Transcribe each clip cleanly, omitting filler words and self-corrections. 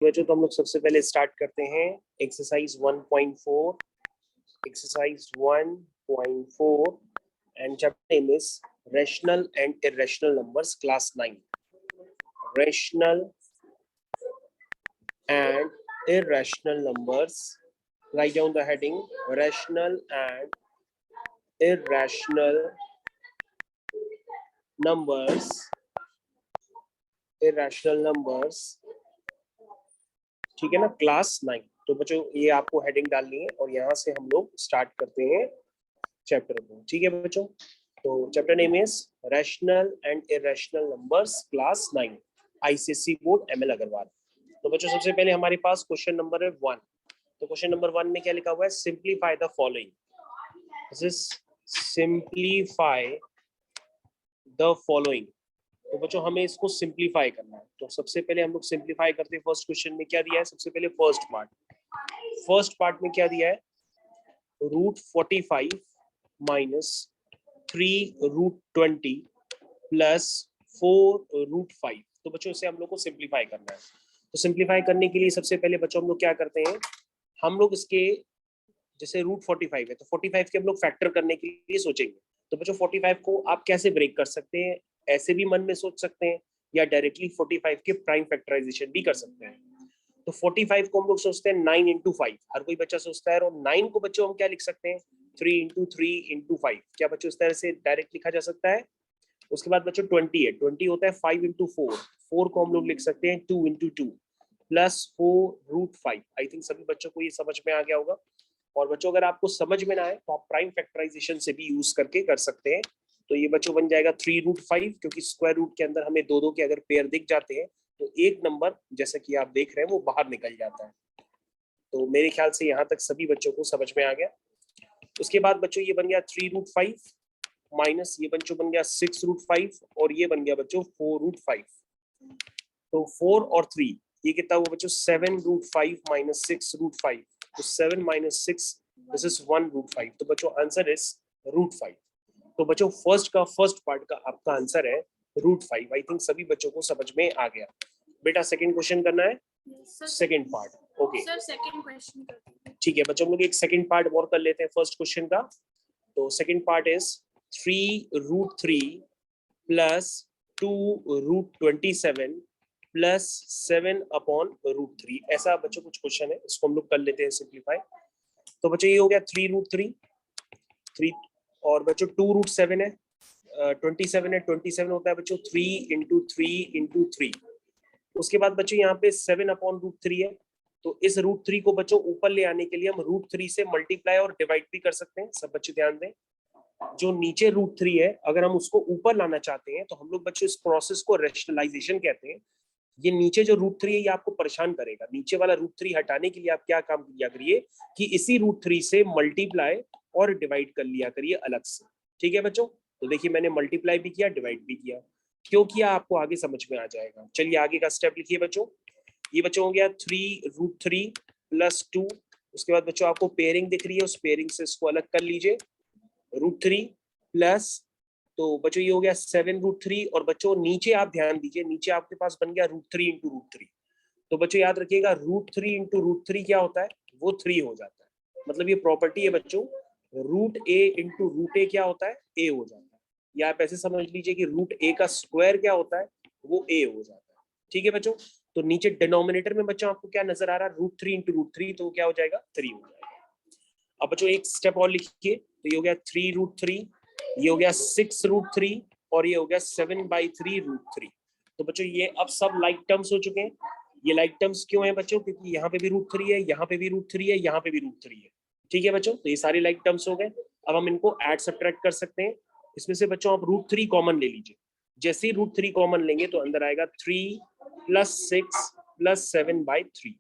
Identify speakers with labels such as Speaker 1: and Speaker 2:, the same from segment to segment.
Speaker 1: बच्चों तो हम लोग सबसे पहले स्टार्ट करते हैं exercise 1.4 exercise 1.4 and chapter name is rational and irrational numbers class 9 rational and irrational numbers. Write down the heading rational and irrational numbers. Irrational numbers. ठीक है ना, क्लास 9। तो बच्चों ये आपको हेडिंग डालनी है और यहाँ से हम लोग स्टार्ट करते हैं चैप्टर को। ठीक है बच्चों, तो chapter name is rational and irrational numbers class 9 ICSE board ML Agarwal. तो बच्चों सबसे पहले हमारे पास क्वेश्चन नंबर है 1। तो क्वेश्चन नंबर 1 में क्या लिखा हुआ है, simplify the following. This is simplify the following. तो बच्चों हमें इसको सिंप्लीफाई करना है। तो सबसे पहले हम लोग सिंप्लीफाई करते हैं। फर्स्ट क्वेश्चन में क्या दिया है, सबसे पहले फर्स्ट पार्ट में क्या दिया है, √45 माइनस 3√20 प्लस 4√5। तो बच्चों इसे हम लोग को सिंप्लीफाई करना है। तो सिंप्लीफाई करने के लिए सबसे पहले बच्चों हम लोग क्या करते हैं, हम लोग इसके जैसे √45 है तो 45 के हम लोग फैक्टर करने के लिए सोचेंगे। तो बच्चों 45 को आप कैसे ब्रेक कर सकते हैं, ऐसे भी मन में सोच सकते हैं या डायरेक्टली 45 के प्राइम फैक्टराइजेशन भी कर सकते हैं। तो 45 को हम लोग सोचते हैं 9 × 5, हर कोई बच्चा सोचता है। और 9 को बच्चों हम क्या लिख सकते हैं, 3 × 3 × 5। क्या बच्चों इस तरह से डायरेक्ट लिखा जा सकता है। उसके बाद बच्चों 20 है, 20 होता है 5 × 4, 4 को हम लोग लिख सकते हैं 2 × 2 प्लस 4√5। आई थिंक सभी बच्चों को ये समझ में आ गया होगा। और बच्चों अगर आपको समझ में ना आए तो आप प्राइम फैक्टराइजेशन से भी यूज करके कर सकते हैं। तो ये बच्चों बन जाएगा 3√5, क्योंकि स्क्वायर रूट के अंदर हमें दो दो के अगर पेयर दिख जाते हैं तो एक नंबर जैसा कि आप देख रहे हैं वो बाहर निकल जाता है। तो मेरे ख्याल से यहाँ तक सभी बच्चों को समझ में आ गया। उसके बाद बच्चों ये बन गया 3√5 माइनस ये बच्चों बन गया 6√5 और ये बन गया बच्चों 4√5। तो 4 और 3 ये कितना हुआ बच्चों, 7√5 माइनस 6√5। तो 7 माइनस 6 दिस इज 1√5। तो बच्चों आंसर इज √5। तो बच्चों फर्स्ट पार्ट का आपका आंसर है √5। आई थिंक सभी बच्चों को समझ में आ गया। बेटा सेकंड क्वेश्चन करना है, second part. Okay
Speaker 2: sir second question
Speaker 1: ठीक है बच्चों, हम लोग एक सेकंड पार्ट और कर लेते हैं फर्स्ट क्वेश्चन का। तो second part is 3√3 plus 2√27 plus 7/√3। ऐसा बच्चों कुछ क्वेश्चन है, इसको हम लोग कर लेते हैं सिंप्लीफाई। तो बच्चों ये हो गया 3√3 और बच्चों 2√7 है, 27 है, 27 होता है बच्चों 3 × 3 × 3। उसके बाद बच्चों यहाँ पे 7/√3 है। तो इस √3 को बच्चों ऊपर ले आने के लिए हम √3 से मल्टीप्लाई और डिवाइड भी कर सकते हैं। सब बच्चे ध्यान दें, जो नीचे √3 है अगर हम उसको ऊपर लाना चाहते हैं तो हम लोग बच्चों इस प्रोसेस को रैशनलाइजेशन कहते हैं। ये नीचे जो √3 है ये आपको परेशान करेगा। नीचे वाला √3 हटाने के लिए आप क्या काम किया करिए कि इसी √3 से मल्टीप्लाई और डिवाइड कर लिया करिए अलग से। ठीक है बच्चों, तो देखिए मैंने मल्टीप्लाई भी किया, डिवाइड भी किया। क्यों किया आपको आगे समझ में आ जाएगा। चलिए आगे का स्टेप लिखिए बच्चों। ये बच्चों हो गया 3√3 प्लस 2। उसके बाद बच्चों आपको पेयरिंग दिख रही है, उस पेयरिंग से इसको अलग कर लीजिए। √3 प्लस, तो बच्चों ये हो गया 7√3 और बच्चों नीचे आप ध्यान दीजिए, नीचे आपके पास बन गया √3 × √3। तो बच्चों याद रखिएगा √3 × √3 क्या होता है, वो 3 हो जाता है। मतलब ये प्रॉपर्टी है बच्चों, √a × √a क्या होता है, a हो जाता है। या आप ऐसे समझ लीजिए कि √a का स्क्वायर क्या होता है, वो a हो जाता है। ठीक है बच्चों, तो नीचे डिनोमिनेटर में बच्चों आपको क्या नजर आ रहा है, √3 × √3, तो क्या हो जाएगा 3 हो जाएगा। अब बच्चों एक स्टेप और लिखिए। तो ये हो गया 3√3, ये हो गया 6√3 और ये हो गया 7/3√3। तो बच्चों ये अब सब लाइक टर्म्स हो चुके हैं। ये लाइक टर्म्स क्यों है बच्चों, क्योंकि यहाँ पे भी √3 है, यहाँ पे भी √3 है, यहाँ पे भी √3 है। ठीक है बच्चों, तो ये सारे लाइक टर्म्स हो गए। अब हम इनको ऐड सब्ट्रैक्ट कर सकते हैं। इसमें से बच्चों आप √3 कॉमन ले लीजिए। जैसे ही √3 कॉमन लेंगे तो अंदर आएगा 3 + 6 + 7/3।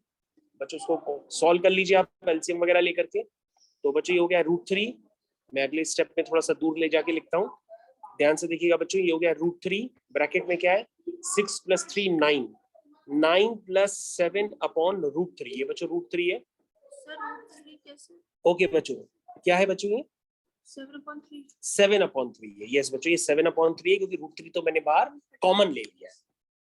Speaker 1: बच्चों उसको सॉल्व कर लीजिए आप एलसीएम वगैरह लेकर के। तो बच्चों ये हो गया √3। मैं अगले स्टेप में थोड़ा सा दूर ले जाके लिखता हूँ, ध्यान से देखिएगा बच्चों। ये हो गया √3, ब्रैकेट में क्या है 6 + 3 9, 9 + 7/√3। ये बच्चों √3 है।
Speaker 2: सर √3 कैसे,
Speaker 1: ओके बच्चों, क्या है बच्चों ये
Speaker 2: 7/3।
Speaker 1: 7/3 है। यस बच्चों ये 7/3 है, क्योंकि √3 तो मैंने बाहर कॉमन ले लिया है।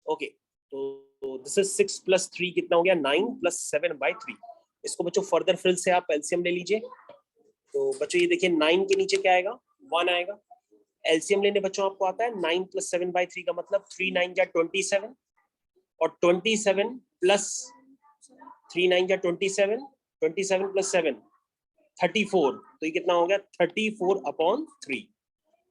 Speaker 1: ओके, तो दिस इज 6 + 3 कितना हो गया 9 + 7/3। इसको बच्चों फर्दर फिर से आप एलसीएम ले लीजिए। तो बच्चों ये देखिए 9 के नीचे क्या आएगा 1 आएगा। एलसीएम लेने बच्चों आपको आता है 9 + 7/3 का मतलब 3 9 जा 27 और 27 प्लस 3 9 जा 27 27 + 7 34। तो ये कितना हो गया 34/3।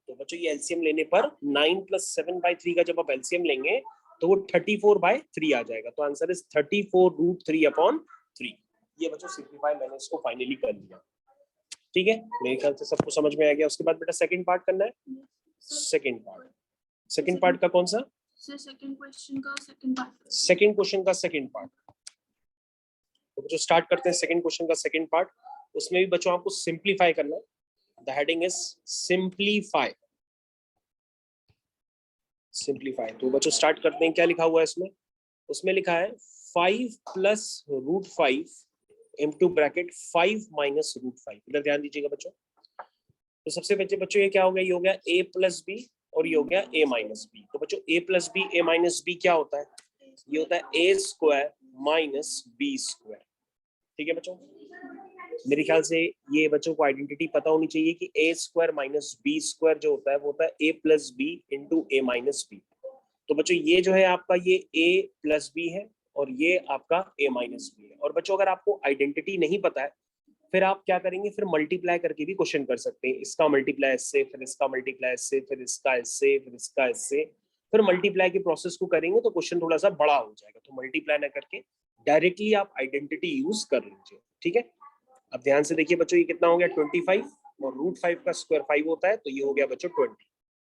Speaker 1: तो बच्चों ये एलसीएम लेने पर 9 + 7/3 का जब आप एलसीएम लेंगे तो वो 34/3 आ जाएगा। तो आंसर इज 34√3/3। ये बच्चों सिंपलीफाई मैंने इसको फाइनली कर लिया। ठीक है, मेरे ख्याल से सबको समझ में आ गया। उसके बाद बेटा सेकंड पार्ट करना है। सेकंड पार्ट का कौन सा?
Speaker 2: सर सेकंड क्वेश्चन का सेकंड पार्ट।
Speaker 1: सेकंड क्वेश्चन का सेकंड पार्ट। तो बच्चों स्टार्ट करते हैं सेकंड क्वेश्चन का सेकंड पार्ट। उसमें भी बच्चों आपको सिंपलीफाई करना है। The heading is simplify. Simplify. तो बच्चों स्टार्ट करते हैं। क्या लिखा हुआ है इसमें? उसमें लिखा है 5 + √5 into ब्रैकेट 5 - √5। इधर ध्यान दीजिएगा बच्चों। तो सबसे पहले बच्चों ये क्या हो गया? ये हो गया a + b और ये हो गया a - b। तो बच्चों a + b a - b क्या होता है? ये होता है a² - b²। ठीक है बच्चों, मेरे ख्याल से ये बच्चों को आइडेंटिटी पता होनी चाहिए कि a² - b² जो होता है वो होता है a + b into a - b। तो बच्चों ये जो है आपका ये a + b है और ये आपका a - b है। और बच्चों अगर आपको आइडेंटिटी नहीं पता है फिर आप क्या करेंगे? फिर मल्टीप्लाई करके भी क्वेश्चन कर सकते हैं। इसका मल्टीप्लाई इससे, फिर इसका मल्टीप्लाई इससे, फिर इसका इससे, फिर इसका इससे, फिर मल्टीप्लाई के प्रोसेस को करेंगे तो क्वेश्चन थोड़ा सा बड़ा हो जाएगा। तो मल्टीप्लाई ना करके डायरेक्टली आप आइडेंटिटी यूज कर लीजिए। ठीक है, अब ध्यान से देखिए बच्चों, ये कितना हो गया 25 और √5 का स्क्वायर 5 होता है, तो ये हो गया बच्चों 20।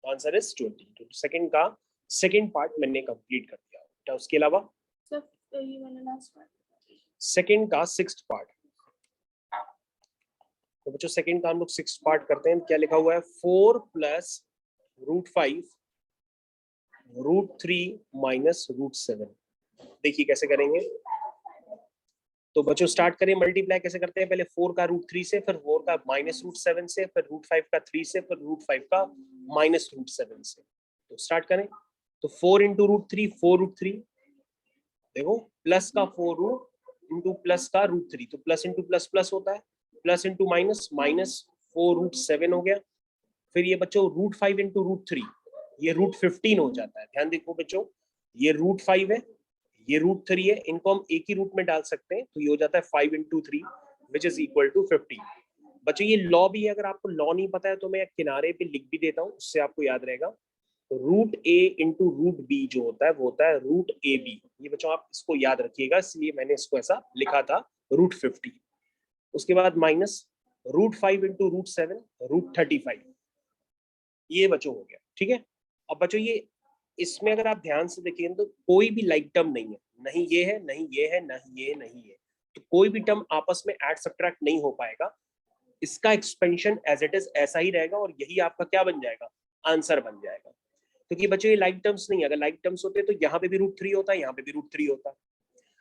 Speaker 1: Answer is 20। तो सेकंड का सेकंड पार्ट मैंने कंप्लीट कर दिया। तो उसके अलावा
Speaker 2: सर ये वाला लास्ट पार्ट।
Speaker 1: सेकंड का सिक्स्थ पार्ट। तो बच्चों सेकंड का हम लोग सिक्स्थ पार्ट करते हैं। क्या लिखा हुआ है? 4 + √5 √3 - √7। देखिए कैसे करेंगे। तो बच्चों स्टार्ट करें। मल्टीप्लाई कैसे करते हैं? पहले 4 का √3 से, फिर 4 का -√7 से, फिर √5 का 3 से, फिर √5 का -√7 से। तो स्टार्ट करें। तो 4 × √3 4√3। देखो प्लस का 4 रूट इंटू प्लस का √3, तो प्लस इंटू प्लस प्लस होता है, प्लस इंटू माइनस माइनस 4√7 हो गया। फिर ये बच्चों √5 × √3, ये √15 हो जाता है। ध्यान देखो बच्चों, ये √5 है, ये √3 है, इनको हम एक ही रूट में डाल सकते हैं, तो ये हो जाता है 5 × 3 विच इज इक्वल टू 15। बच्चों ये लॉ भी है, अगर आपको लॉ नहीं पता है तो मैं किनारे पे लिख भी देता हूँ, उससे आपको याद रहेगा। √a × √b जो होता है वो होता है √ab। ये बच्चों आप इसको याद रखिएगा, इसलिए मैंने इसको ऐसा लिखा था √50। उसके बाद माइनस √5 × √7 √35। ये बच्चों हो गया। ठीक है, अब बच्चों ये इसमें अगर आप ध्यान से देखें तो कोई भी लाइक टर्म नहीं है, नहीं ये है, नहीं ये है, नहीं ये, नहीं ये, तो कोई भी टर्म आपस में ऐड सब्ट्रैक्ट नहीं हो पाएगा। इसका एक्सपेंशन एज इट इज ऐसा ही रहेगा और यही आपका क्या बन जाएगा? आंसर बन जाएगा। क्योंकि बच्चों ये लाइक टर्म्स नहीं है, अगर लाइक टर्म्स होते तो यहाँ पे भी √3 होता है, यहाँ पे भी √3 होता,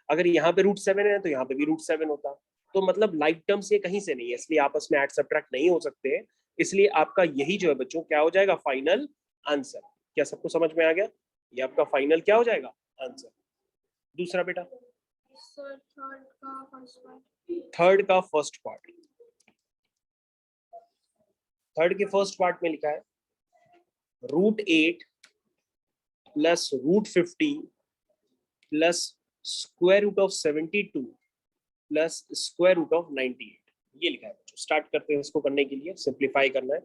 Speaker 1: अगर यहाँ पे √7 है तो यहाँ पे भी √7 होता। तो मतलब लाइक टर्म्स ये कहीं से नहीं है, इसलिए आपस में ऐड सब्ट्रैक्ट नहीं हो सकते हैं। इसलिए आपका यही जो है बच्चों क्या हो जाएगा? Final answer. क्या सबको समझ में आ गया? ये आपका फाइनल क्या हो जाएगा? आंसर। दूसरा बेटा
Speaker 2: सर थर्ड का फर्स्ट पार्ट।
Speaker 1: थर्ड का फर्स्ट पार्ट। थर्ड के फर्स्ट पार्ट में लिखा है √8 प्लस √50 प्लस √72 प्लस √98। ये लिखा है बच्चों। स्टार्ट करते हैं इसको करने के लिए, सिंप्लीफाई करना है।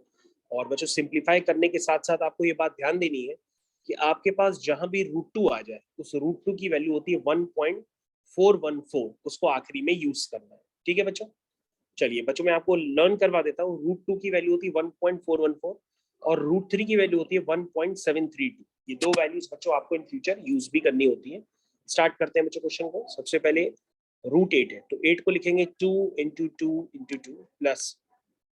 Speaker 1: और बच्चों सिंप्लीफाई करने के साथ साथ आपको ये बात ध्यान देनी है कि आपके पास जहां भी √2 आ जाए उस √2 की वैल्यू होती है 1.414, उसको आखिरी में यूज करना है। ठीक है बच्चों, चलिए बच्चों मैं आपको लर्न करवा देता हूँ। √2 की वैल्यू होती है 1.414 और √3 की वैल्यू होती है 1.732। ये दो वैल्यूज बच्चों आपको इन फ्यूचर यूज भी करनी होती है। स्टार्ट करते हैं बच्चों क्वेश्चन को। सबसे पहले √8 है तो 8 को लिखेंगे 2 × 2 × 2 प्लस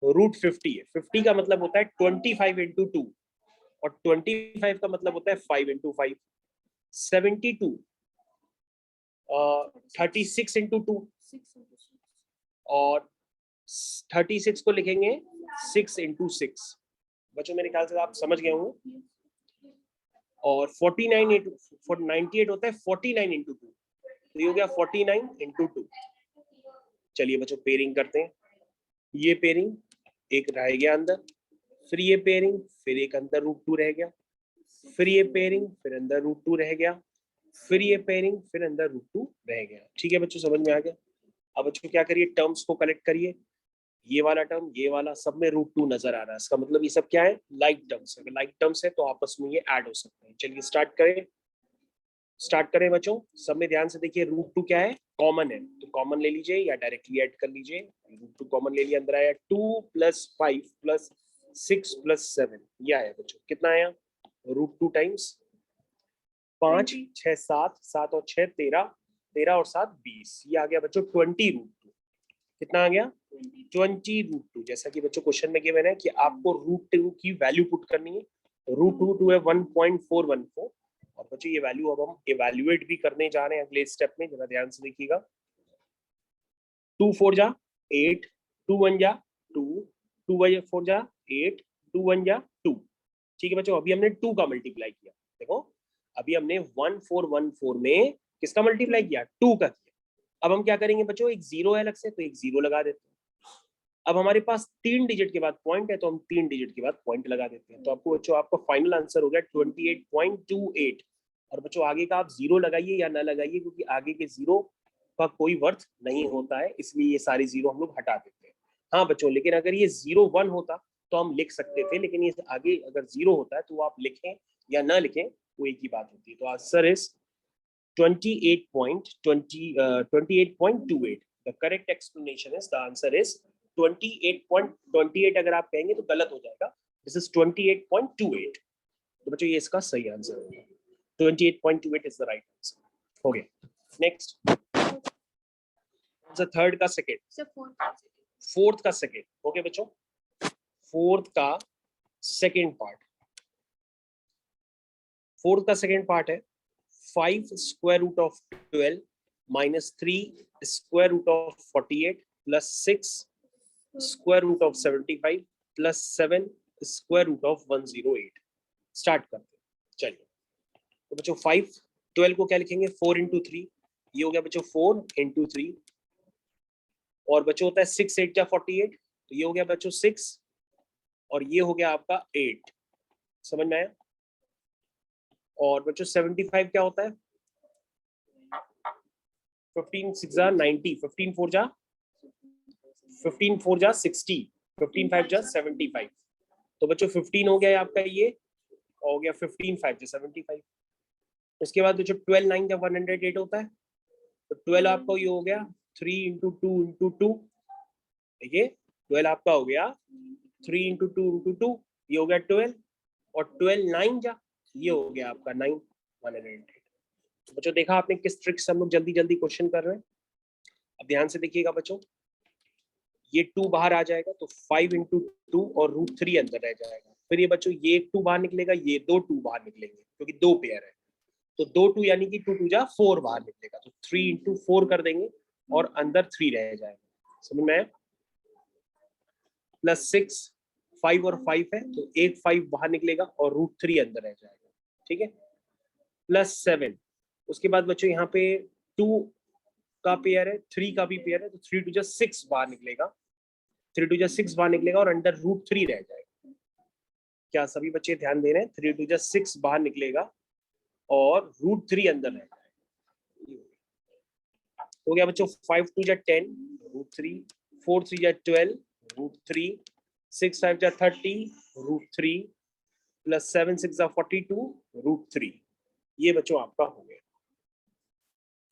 Speaker 1: √50 है, 50 का मतलब होता है 25 × 2 और 25 का मतलब होता है 5 × 5, 72 36 × 2 और 36 को लिखेंगे 6 × 6। बच्चों मेरे ख्याल से आप समझ गए होंगे। और 98 होता है 49 इंटू 2, तो ये हो गया 49 इंटू 2। चलिए बच्चों पेयरिंग करते हैं। ये पेयरिंग एक रह गया अंदर, फिर ये पेयरिंग, फिर एक अंदर √2 रह गया, फिर ये पेयरिंग, फिर अंदर √2 रह गया, फिर ये पेयरिंग, फिर अंदर √2 रह गया। ठीक है बच्चों, समझ में आ गया। अब बच्चों क्या करिए, टर्म्स को कलेक्ट करिए। ये वाला टर्म, ये वाला, सब में √2 नजर आ रहा है। इसका मतलब ये सब क्या है, लाइक टर्म्स है। अगर लाइक टर्म्स है तो आपस में ये ऐड हो सकते हैं। चलिए स्टार्ट करें बच्चों। सब में ध्यान से देखिए, √2 क्या है, कॉमन है, तो कॉमन ले लीजिए या डायरेक्टली ऐड कर लीजिए। √2 कॉमन ले लिया, अंदर आया 2 + 5 + 6 + 7, ये आया बच्चों। कितना आया, √2 टाइम्स 5 6 7, 7 और 6 13, 13 और 7 20, ये आ गया बच्चों 20 √2। कितना आ गया, 20 √2। जैसा कि बच्चों क्वेश्चन में गिवन है कि आपको √2 की वैल्यू पुट करनी है। √2 है 1.414, और बच्चों ये वैल्यू अब हम इवैल्यूएट भी करने जा रहे हैं अगले स्टेप में। जरा ध्यान से देखिएगा। 2 4 जा 8, 2 1 जा 2, 2 4 जा 8, 2 1 जा 2। ठीक है बच्चों, अभी हमने 2 का मल्टीप्लाई किया। देखो अभी हमने 1414 में किसका मल्टीप्लाई किया, 2 का किया। अब हम क्या करेंगे बच्चों, एक जीरो है अलग से, तो एक जीरो लगा देते हैं। अब हमारे पास 3 डिजिट के बाद पॉइंट है, तो हम 3 डिजिट के बाद पॉइंट लगा देते हैं। तो आपको बच्चों आपका फाइनल आंसर हो गया 28.28। और बच्चों आगे का आप जीरो लगाइए या ना लगाइए, क्योंकि आगे के जीरो का कोई वर्थ नहीं होता है, इसलिए ये सारे जीरो हम लोग हटा देते हैं। हाँ बच्चों, लेकिन अगर ये 0 1 होता तो हम लिख सकते थे, लेकिन ये आगे अगर 0 होता है तो आप लिखें या ना लिखें वो एक ही बात होती है। तो answer is 28.28. The correct explanation is, the answer is 28.28। अगर आप कहेंगे तो गलत हो जाएगा। This is 28.28। तो बच्चों ये इसका सही आंसर होगा। 28.28 is the right answer। हो गया। नेक्स्ट, थर्ड का सेकेंड, फोर्थ का सेकेंड। ओके बच्चों, फोर्थ का सेकेंड पार्ट है 5 square root of 12 minus 3 square root of 48 plus 6 square root of 75 plus 7 square root of 108। Start करते हैं। चलिए तो बच्चों 5 12 को क्या लिखेंगे, 4 into 3, ये हो गया बच्चों 4 into 3। और बच्चों होता है 6 8 जा 48, तो ये हो गया बच्चों 6, और ये हो गया आपका 8। समझ में आया। और बच्चों 75 क्या होता है, 15 6 जा 90, 15 4 जा 60, 15 5 जा 75। तो बच्चों 15 हो गया आपका, ये हो गया 15 5 जा 75। उसके बाद बच्चों 12 9 जा 108 होता है, तो 12 आपका ये हो गया 3 into 2 into 2। देखिए 12 आपका हो गया 3 into 2 into 2, ये हो गया 12, और 12 9 जा, ये हो गया आपका 9 108। तो बच्चों देखा आपने किस ट्रिक से हम लोग जल्दी जल्दी क्वेश्चन कर रहे हैं। अब ध्यान से देखिएगा बच्चों, ये 2 बाहर आ जाएगा तो 5 into 2 और √3 अंदर रह जाएगा। फिर ये बच्चों ये 2 बाहर निकलेगा, ये 2 2 बाहर निकलेंगे, क्योंकि 2 पेयर है, तो 2 2 यानी कि 2 2 जा 4 बाहर निकलेगा, तो 3 into 4 कर देंगे और अंदर 3 रह जाएगा। समझ में आया। प्लस 6, 5 और 5 है, तो एक 5 बाहर निकलेगा और √3 अंदर रह जाएगा। ठीक है, प्लस 7। उसके बाद बच्चों यहाँ पे 2 का पेयर है, 3 का भी पेयर है, तो 3 2 जा 6 बाहर निकलेगा, 3 2 जा 6 बाहर निकलेगा और अंडर √3 रह जाएगा। क्या सभी बच्चे ध्यान दे रहे हैं, 3 2 जा 6 बाहर निकलेगा और √3 अंदर रह जाएगा। हो गया बच्चों 5 2 जा 10 √3, 4 3 जा 12 √3, 6 5 जा 30 √3, प्लस 7 6 जा 42 √3। ये बच्चों आपका हो गया।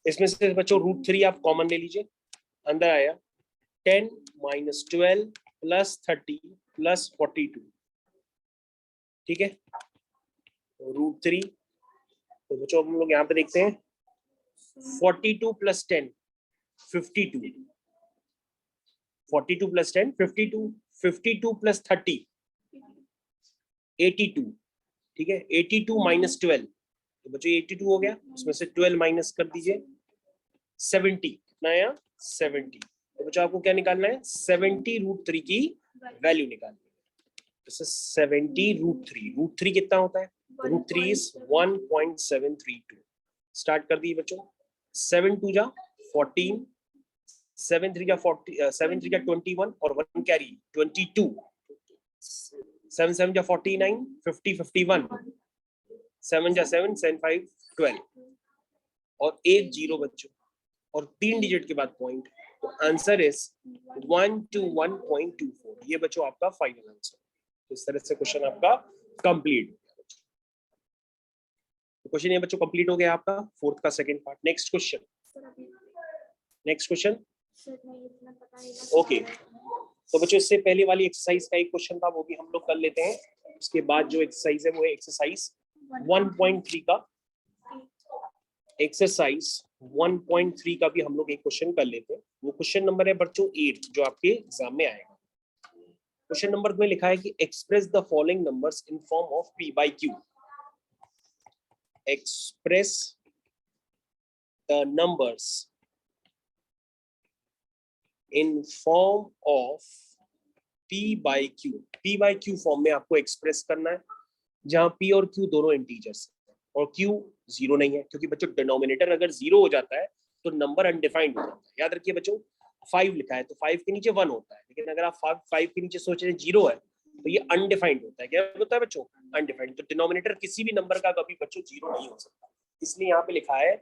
Speaker 1: इसमें से बच्चों √3 आप कॉमन ले लीजिए, अंदर आया 10 - 12 + 30 + 42। ठीक है, √3। तो बच्चों हम लोग यहाँ पे देखते हैं 42 + 10 52, 42 + 10 52, 52 + 30 82। ठीक है, 82 - 12, तो बच्चों 82 हो गया, उसमें से 12 माइनस कर दीजिए 70। कितना आया 70। तो बच्चों आपको क्या निकालना है, 70 √3 की वैल्यू निकालनी है। 70 √3, √3 कितना होता है, रूट 3 इज 1.732। स्टार्ट कर दी बच्चों। 7 2 जा 14, 7 3 जा 40, 7 3 जा 21 और 1 कैरी 22, 7 7 जा 49, 50 51, 7 जा 7 7 5 12 और 1 0 बच्चों और 3 डिजिट के बाद पॉइंट। तो आंसर इज 121.24। ये बच्चों आपका फाइनल आंसर। तो इस तरह से क्वेश्चन आपका कंप्लीट। क्वेश्चन ये बच्चों कंप्लीट हो गया आपका फोर्थ का second part. Next question, next question. Okay, तो बच्चों इससे पहले वाली एक्सरसाइज का एक क्वेश्चन था, वो भी हम लोग कर लेते हैं। उसके बाद जो एक्सरसाइज है वो है एक्सरसाइज 1.3 का। एक्सरसाइज 1.3 का भी हम लोग एक क्वेश्चन कर लेते हैं। वो क्वेश्चन नंबर है बच्चों 8, जो आपके एग्जाम में आएगा। क्वेश्चन नंबर में लिखा है कि express the following numbers in form of p by q। express the numbers in form of p by q। p by q form में आपको एक्सप्रेस करना है, जहां p और q दोनों इंटीजर्स और q जीरो नहीं है, क्योंकि बच्चों डिनोमिनेटर अगर जीरो हो जाता है तो नंबर अनडिफाइंड हो जाता है। याद रखिए बच्चों, 5 लिखा है तो 5 के नीचे 1 होता है, लेकिन अगर आप 5 के नीचे सोच रहे हैं जीरो है तो ये अनडिफाइंड होता है। क्या होता है बच्चों? अनडिफाइंड। तो डिनोमिनेटर किसी भी नंबर का कभी बच्चों जीरो नहीं हो सकता, इसलिए यहाँ पे लिखा है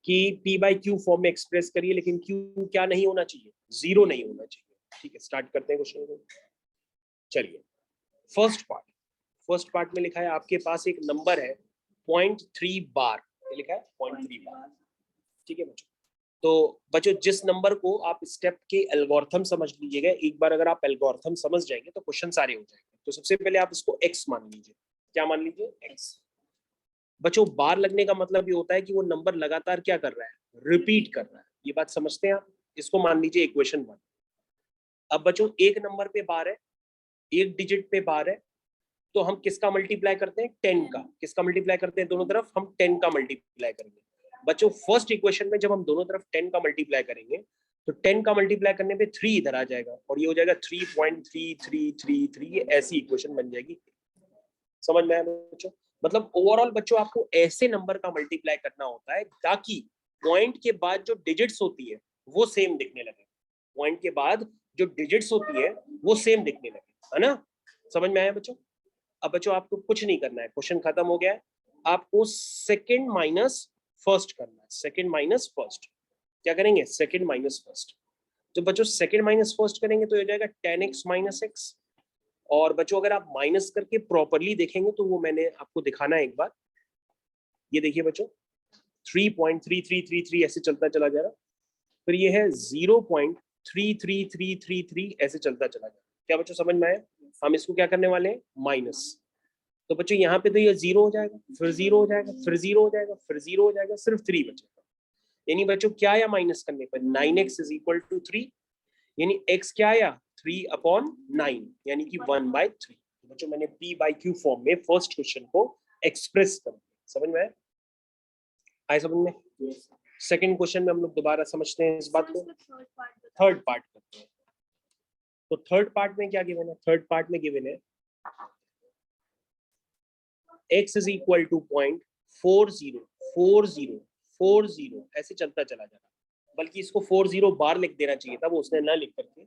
Speaker 1: कि p by q फॉर्म में एक्सप्रेस करिए, लेकिन q क्या नहीं होना चाहिए? जीरो नहीं होना चाहिए। ठीक है, स्टार्ट करते हैं क्वेश्चन को। चलिए, फर्स्ट पार्ट में लिखा है आपके पास एक नंबर है 0.3 बार। लिखा है 0.3 बार। ठीक है बच्चों, तो बच्चों जिस नंबर को आप स्टेप के एल्गोरिथम समझ लीजिएगा, एक बार अगर आप एल्गोरिथम समझ जाएंगे तो क्वेश्चन सारे हो जाएंगे। तो सबसे पहले आप इसको x मान लीजिए। क्या मान लीजिए? x। बच्चों बार लगने का मतलब ये होता है कि वो नंबर लगातार क्या कर रहा है? रिपीट कर रहा है। ये बात समझते हैं आप? इसको मान लीजिए इक्वेशन 1। अब बच्चों एक नंबर पे बार है, एक डिजिट पे बार है, तो हम किसका मल्टीप्लाई करते हैं? 10 का। किसका मल्टीप्लाई करते हैं? दोनों तरफ हम 10 का मल्टीप्लाई करेंगे। बच्चों फर्स्ट इक्वेशन में जब हम दोनों तरफ 10 का मल्टीप्लाई करेंगे तो 10 का मल्टीप्लाई करने पे 3 इधर आ जाएगा और ये हो जाएगा 3.3333। ऐसी इक्वेशन बन जाएगी। समझ में आया बच्चों? मतलब ओवरऑल बच्चों आपको ऐसे नंबर का मल्टीप्लाई करना होता है ताकि पॉइंट के बाद जो डिजिट्स होती है वो सेम दिखने लगे। पॉइंट के बाद जो डिजिट्स होती है वो सेम दिखने लगे, है ना? समझ में आया बच्चों? अब बच्चों आपको कुछ नहीं करना है, क्वेश्चन खत्म हो गया है। आपको सेकंड माइनस फर्स्ट करना है। सेकंड माइनस फर्स्ट क्या करेंगे? Second minus first. तो बच्चों सेकंड माइनस फर्स्ट करेंगे तो हो जाएगा 10x माइनस x। और बच्चों अगर आप माइनस करके प्रॉपरली देखेंगे तो वो मैंने आपको दिखाना है एक बार। ये देखिए बच्चों 3.3333 ऐसे चलता चला जा रहा, फिर ये है 0.33333 ऐसे चलता चला जा रहा। क्या बच्चों समझ में आया? हम इसको क्या करने वाले हैं? माइनस। तो बच्चों यहाँ पे तो ये जीरो हो जाएगा, फिर जीरो हो जाएगा, फिर जीरो हो जाएगा, फिर जीरो हो जाएगा, सिर्फ 3 बचेगा। यानी बच्चों क्या आया माइनस करने पर? 9x is equal to 3। यानी x क्या आया? 3/9, यानी कि 1/3। तो बच्चों मैंने p by q फॉर्म में फर्स्ट क्वेश्चन को एक्सप्रेस कर दिया। समझ में आया? आए समझ में? सेकंड क्वेश्चन में हम लोग दोबारा समझते हैं इस बात को। थर्ड पार्ट करते हैं। तो थर्ड पार्ट में क्या गिवन है? थर्ड पार्ट में गिवन है x इज इक्वल टू 0.404040 ऐसे चलता चला जा रहा। बल्कि इसको 40 बार लिख देना चाहिए था, वो उसने ना लिख करके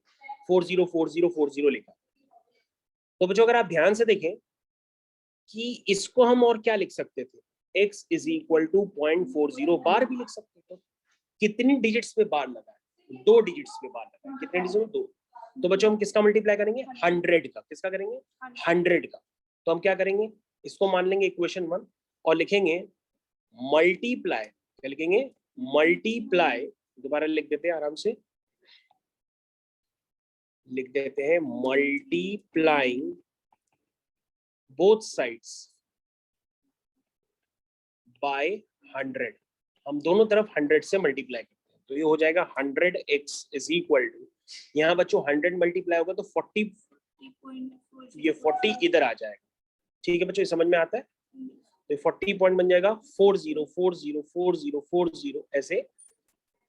Speaker 1: 404040 लिखा। तो बच्चों अगर आप ध्यान से देखें कि इसको हम और क्या लिख सकते थे? x इज इक्वल टू 0.40 बार भी लिख सकते थे। कितनी डिजिट्स पे बार लगा है? 2 डिजिट्स पे बार लगा है। कितने डिजिट्स में? 2। तो बच्चों हम किसका मल्टीप्लाई करेंगे? 100 का। किसका करेंगे? 100 का। तो हम क्या करेंगे? इसको मान लेंगे इक्वेशन 1 और लिखेंगे मल्टीप्लाई। क्या लिखेंगे? मल्टीप्लाई। दोबारा लिख देते हैं, आराम से लिख देते हैं, मल्टीप्लाइंग बोथ साइड्स बाय 100। हम दोनों तरफ 100 से मल्टीप्लाई करते हैं तो ये हो जाएगा 100x इज इक्वल टू, यहाँ बच्चों 100 मल्टीप्लाई होगा तो 40, ये 40 इधर आ जाएगा। ठीक है बच्चों, ये समझ में आता है? तो 40 पॉइंट बन जाएगा 40404040 ऐसे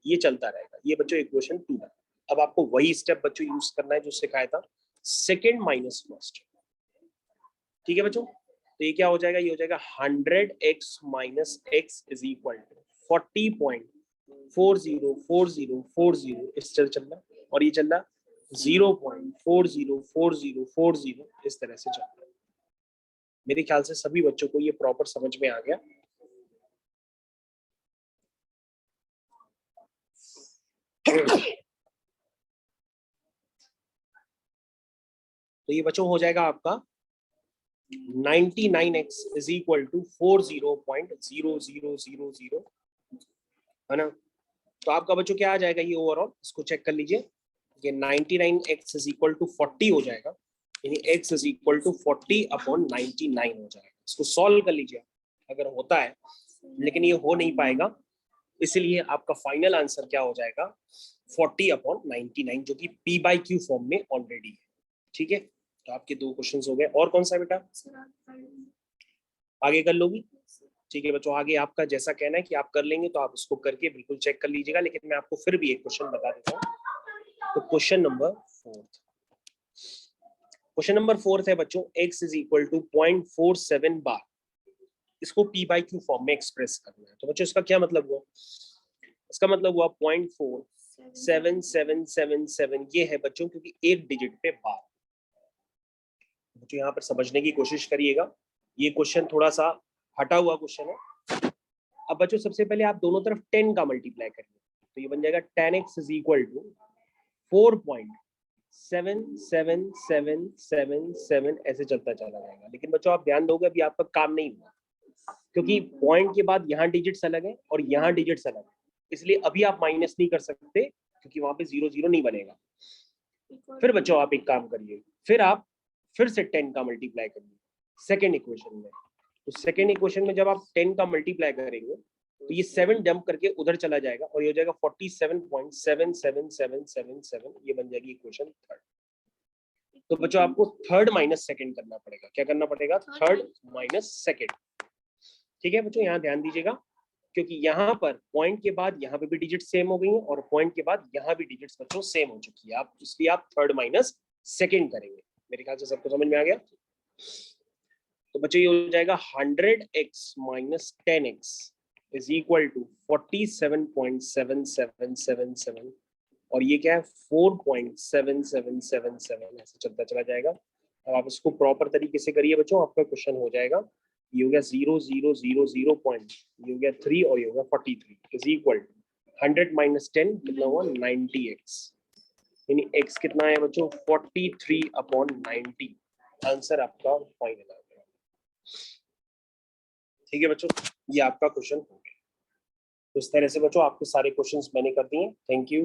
Speaker 1: ये चलता रहेगा। ये बच्चों इक्वेशन 2 है। अब आपको वही स्टेप बच्चों यूज करना है जो सिखाया था, सेकंड माइनस फर्स्ट। ठीक है बच्चों, तो ये क्या हो जाएगा, ये हो जाएगा 100x minus x is equal to 40.404040 इस चल रहा, और ये चल रहा 0.404040 इस तरह से चल रहा है। मेरे ख्याल से सभी बच्चों को ये प्रॉपर समझ में आ गया। तो ये बच्चों हो जाएगा आपका 99x इज इक्वल टू 40.0000, है ना। तो आपका बच्चों क्या आ जाएगा ये ओवरऑल, इसको चेक कर लीजिए। ये 99x इज इक्वल टू 40 हो जाएगा, यानी x इज इक्वल टू 40/99 हो जाएगा। इसको सॉल्व कर लीजिए अगर होता है, लेकिन ये हो नहीं पाएगा, इसलिए आपका फाइनल आंसर क्या हो जाएगा 40/99, जो कि p/q फॉर्म में ऑलरेडी है। ठीक है, तो आपके 2 क्वेश्चंस हो गए। और कौन सा बेटा आगे कर लोगी? ठीक है बच्चों, आगे आपका जैसा कहना है कि आप कर लेंगे तो आप उसको करके बिल्कुल चेक कर लीजिएगा, लेकिन मैं आपको फिर भी एक क्वेश्चन बता देता हूँ। तो क्वेश्चन नंबर 4 है बच्चों, x इज इक्वल टू 0.47 बार, इसको p/q फॉर्म में एक्सप्रेस करना है। तो बच्चों इसका क्या मतलब हुआ, इसका मतलब हुआ 0.47777, ये है बच्चों क्योंकि 1 डिजिट पे बार। बच्चों यहाँ पर समझने की कोशिश करिएगा, ये क्वेश्चन थोड़ा सा हटा हुआ क्वेश्चन है। अब बच्चों सबसे पहले आप दोनों तरफ 10 का मल्टीप्लाई करिए, तो ये बन जाएगा 10x इज इक्वल टू 4.77777 ऐसे चलता चला जाएगा। लेकिन बच्चों आप ध्यान दोगे अभी आपका काम नहीं हुआ, क्योंकि पॉइंट के बाद यहाँ डिजिट्स अलग है और यहाँ डिजिट्स अलग है, इसलिए अभी आप माइनस नहीं कर सकते क्योंकि वहां पे 0 0 नहीं बनेगा। फिर बच्चों आप एक काम करिए, फिर आप फिर से 10 का मल्टीप्लाई करिए सेकेंड इक्वेशन में। तो सेकेंड इक्वेशन में जब आप 10 का मल्टीप्लाई करेंगे तो ये 7 जंप करके उधर चला जाएगा और ये हो जाएगा 47.77777, ये बन जाएगी इक्वेशन थर्ड। तो बच्चों आपको थर्ड माइनस सेकेंड करना पड़ेगा। क्या करना पड़ेगा? Third minus second. ठीक है बच्चों, यहाँ ध्यान दीजिएगा, क्योंकि यहाँ पर पॉइंट के बाद यहाँ पे भी डिजिट सेम हो गई है और पॉइंट के बाद यहाँ भी डिजिट्स बच्चों सेम हो चुकी है, आप इसलिए आप थर्ड माइनस सेकेंड करेंगे। मेरे ख्याल से सबको समझ में आ गया। तो बच्चों ये हो जाएगा 100x minus 10x is equal to 47.7777, और ये क्या है 4.7777, ऐसे चलता चला जाएगा। अब आप इसको प्रॉपर तरीके से करिए बच्चों, आपका क्वेश्चन हो जाएगा। ये हो गया 0000 पॉइंट, ये हो गया 3 और ये हो गया 43 इज इक्वल टू 100 माइनस 10 कितना हुआ 90x, यानी x कितना है बच्चों 43/90। आंसर आपका फाइनल आ गया। ठीक है बच्चों, ये आपका क्वेश्चन हो गया। तो इस तरह से बच्चों आपके सारे क्वेश्चंस मैंने कर दिए। Thank you.